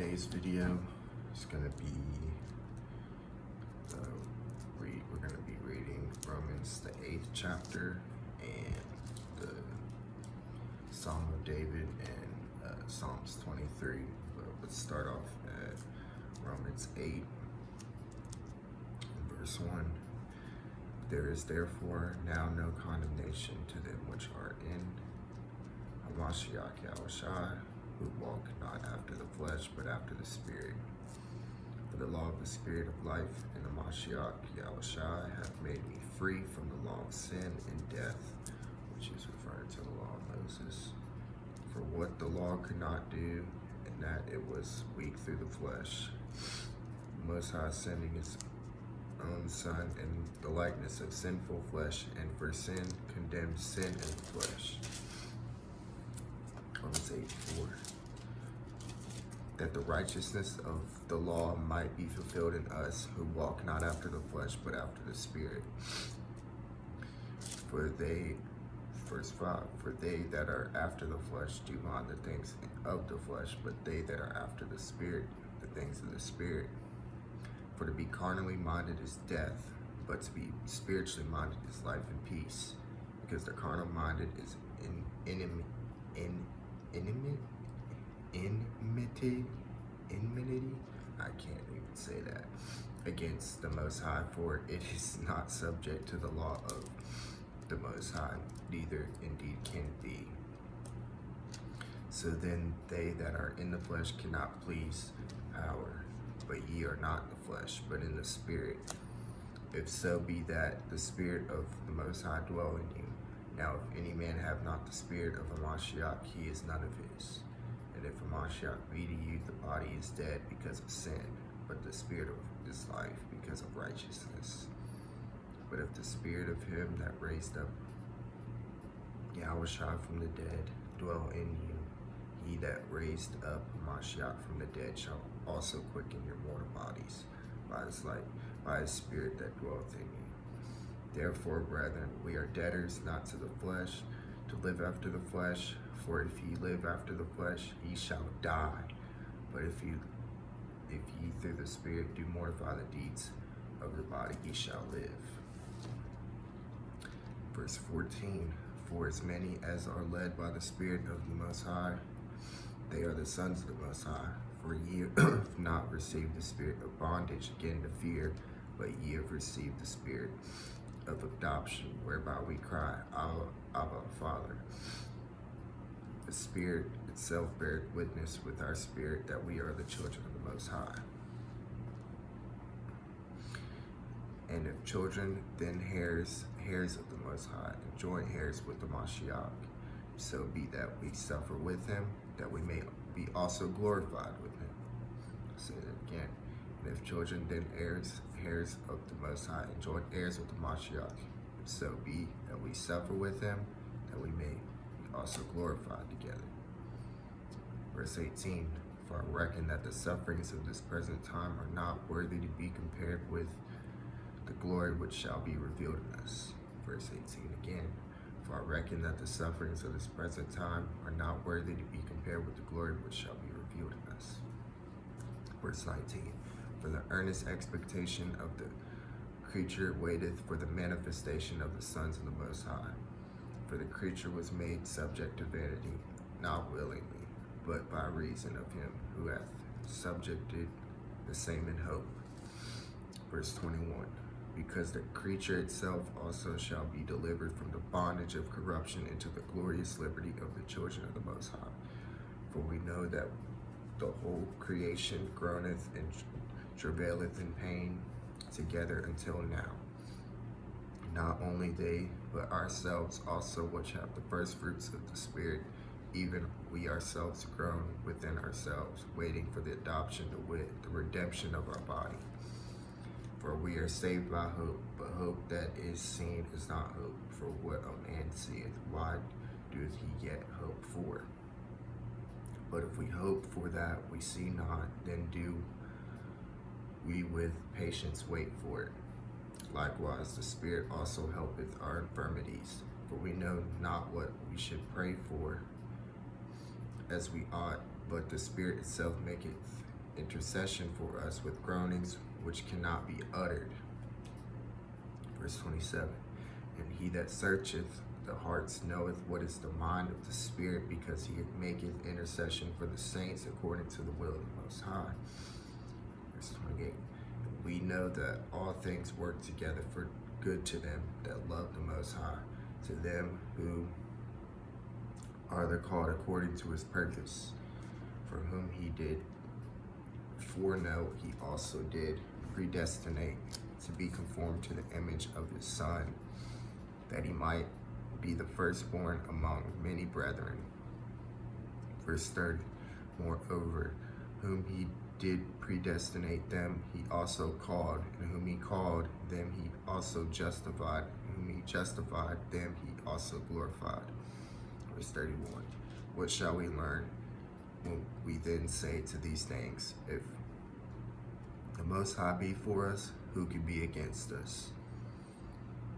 Today's video is going to be we're going to be reading Romans the 8th chapter and the Psalm of David and Psalms 23. But let's start off at Romans 8 verse 1. There is therefore now no condemnation to them which are in Hamashiach Yahushua, who walk not after the flesh, but after the Spirit. For the law of the Spirit of life in the Mashiach Yahushua hath made me free from the law of sin and death, which is referring to the law of Moses. For what the law could not do, in that it was weak through the flesh, the Most High sending his own Son in the likeness of sinful flesh, and for sin condemned sin in the flesh. Romans 8:4. That the righteousness of the law might be fulfilled in us, who walk not after the flesh, but after the Spirit. Verse 5, for they that are after the flesh do mind the things of the flesh, but they that are after the Spirit, the things of the Spirit. For to be carnally minded is death, but to be spiritually minded is life and peace. Because the carnal minded is enmity, I can't even say that, against the Most High, for it is not subject to the law of the Most High, neither indeed can it be. So then they that are in the flesh cannot please power, but ye are not in the flesh, but in the Spirit, if so be that the Spirit of the Most High dwell in you. Now if any man have not the Spirit of Hamashiach, he is none of his. And if Hamashiach be to you, the body is dead because of sin, but the Spirit is life because of righteousness. But if the Spirit of him that raised up Yahushua from the dead dwell in you, he that raised up Hamashiach from the dead shall also quicken your mortal bodies by his Spirit that dwelleth in you. Therefore, brethren, we are debtors not to the flesh, to live after the flesh. For if ye live after the flesh, ye shall die. But if ye through the Spirit do mortify the deeds of the body, ye shall live. Verse 14, for as many as are led by the Spirit of the Most High, they are the sons of the Most High. For ye have not received the spirit of bondage again to fear, but ye have received the Spirit of adoption, whereby we cry, Abba, Abba, Father. The Spirit itself beareth witness with our spirit that we are the children of the Most High. And if children, then heirs of the Most High, and joint heirs with the Mashiach. So be that we suffer with him, that we may be also glorified with him. I'll say that again. And if children, then heirs of the Most High, and joint heirs with the Mashiach. So be that we suffer with him, that we may be also glorified together. Verse 18, for I reckon that the sufferings of this present time are not worthy to be compared with the glory which shall be revealed in us. Verse 18 again, for I reckon that the sufferings of this present time are not worthy to be compared with the glory which shall be revealed in us. Verse 19, for the earnest expectation of the creature waiteth for the manifestation of the sons of the Most High. For the creature was made subject to vanity, not willingly, but by reason of him who hath subjected the same in hope. Verse 21, because the creature itself also shall be delivered from the bondage of corruption into the glorious liberty of the children of the Most High. For we know that the whole creation groaneth and travaileth in pain together until now. Not only they, but ourselves also, which have the first fruits of the Spirit, even we ourselves groan within ourselves, waiting for the adoption, to wit, the redemption of our body. For we are saved by hope, but hope that is seen is not hope. For what a man seeth, why doeth he yet hope for? But if we hope for that we see not, then do we with patience wait for it. Likewise, the Spirit also helpeth our infirmities, for we know not what we should pray for as we ought, but the Spirit itself maketh intercession for us with groanings which cannot be uttered. Verse 27, and he that searcheth the hearts knoweth what is the mind of the Spirit, because he maketh intercession for the saints according to the will of the Most High. Verse 28, we know that all things work together for good to them that love the Most High, to them who are the called according to his purpose, for whom he did foreknow, he also did predestinate to be conformed to the image of his Son, that he might be the firstborn among many brethren. Verse 30, moreover, whom he did predestinate, them he also called, and whom he called, them he also justified, and whom he justified, them he also glorified. Verse 31, what shall we learn when we then say to these things? If the Most High be for us, who can be against us?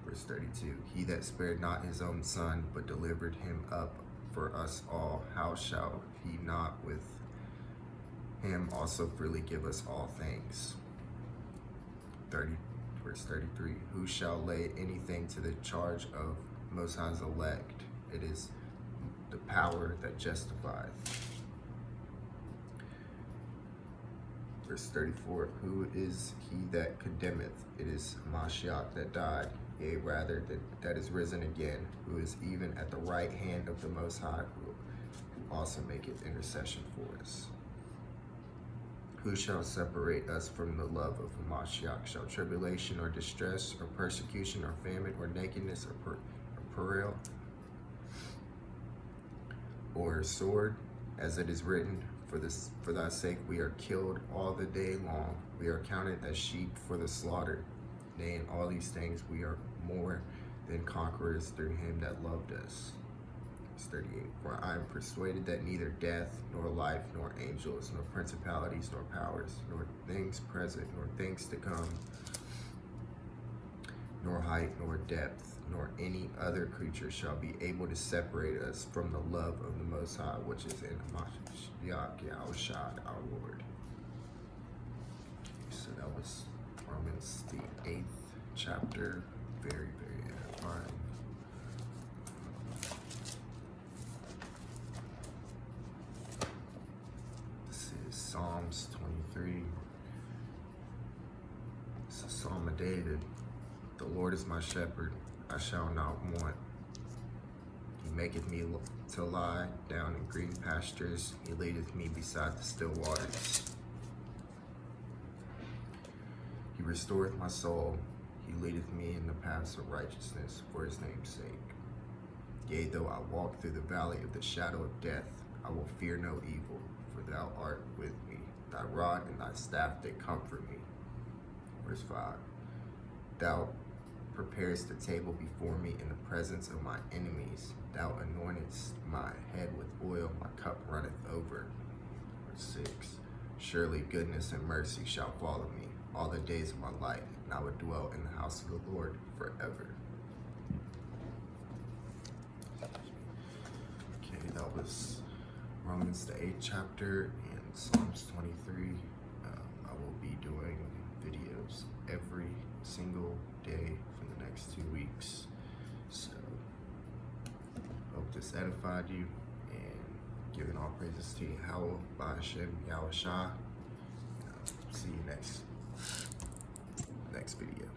Verse 32, he that spared not his own Son, but delivered him up for us all, how shall he not with him also freely give us all things? Verse 33, who shall lay anything to the charge of Most High's elect? It is the power that justifieth. Verse 34, who is he that condemneth? It is Mashiach that died, yea, rather that is risen again, who is even at the right hand of the Most High, who also maketh intercession for us. Who shall separate us from the love of Mashiach? Shall tribulation or distress or persecution or famine or nakedness or peril or sword? As it is written, for thy sake we are killed all the day long. We are counted as sheep for the slaughter. Nay, in all these things we are more than conquerors through him that loved us. Verse 38, for I am persuaded that neither death, nor life, nor angels, nor principalities, nor powers, nor things present, nor things to come, nor height, nor depth, nor any other creature shall be able to separate us from the love of the Most High, which is in Mashiach Yahushua our Lord. So that was Romans, the 8th chapter. Very, very edifying. This is Psalms 23. It's a Psalm of David. The Lord is my shepherd, I shall not want. He maketh me to lie down in green pastures. He leadeth me beside the still waters. He restoreth my soul. He leadeth me in the paths of righteousness for his name's sake. Yea, though I walk through the valley of the shadow of death, I will fear no evil, for thou art with me. Thy rod and thy staff, they comfort me. Verse 5, thou preparest the table before me in the presence of my enemies. Thou anointest my head with oil, my cup runneth over. Verse 6, surely goodness and mercy shall follow me all the days of my life, and I would dwell in the house of the Lord forever. Okay, that was Romans the 8th chapter and Psalms 23. I will be doing videos every single day for the next 2 weeks. So, hope this edified you, and giving all praises to Yahweh, Ba'ashem, Yahushua. See you next video.